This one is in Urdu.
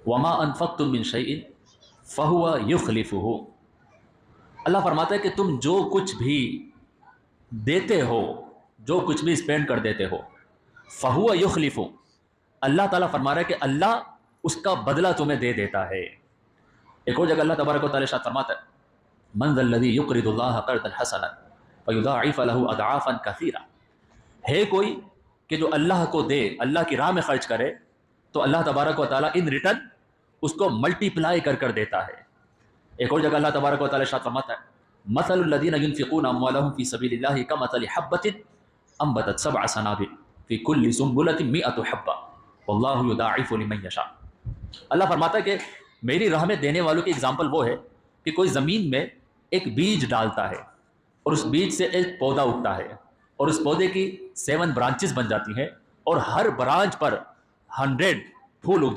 وما انفقتم من شیء فہو یخلفہ، اللہ فرماتا ہے کہ تم جو کچھ بھی دیتے ہو، جو کچھ بھی اسپینڈ کر دیتے ہو، فہو یخلفہ، اللہ تعالیٰ فرما رہا ہے کہ اللہ اس کا بدلہ تمہیں دے دیتا ہے۔ ایک اور جگہ اللہ تبارک و تعالیٰ ارشاد فرماتا ہے من ذا الذی یقرض اللہ قرضا حسنا فیضاعف له اضعافا کثیرا، ہے کوئی کہ جو اللہ کو دے، اللہ کی راہ میں خرچ کرے تو اللہ تبارک و تعالیٰ ان ریٹرن اس کو ملٹی پلائی کر کر دیتا ہے۔ ایک اور جگہ اللہ تبارک و تعالیٰ ارشاد فرماتا ہے مثل الذین ينفقون اموالهم فی سبیل اللہ کمثل حبۃ انبتت سبع سنابل فی کل سنبلۃ مئۃ حبۃ واللہ یضاعف لمن یشاء۔ اللہ فرماتا ہے کہ میری راہ میں دینے والوں کی اگزامپل وہ ہے کہ کوئی زمین میں ایک بیج ڈالتا ہے اور اس بیج سے ایک پودا اگتا ہے اور اس پودے کی 7 برانچز بن جاتی ہیں اور ہر برانچ پر 100 پھول اگ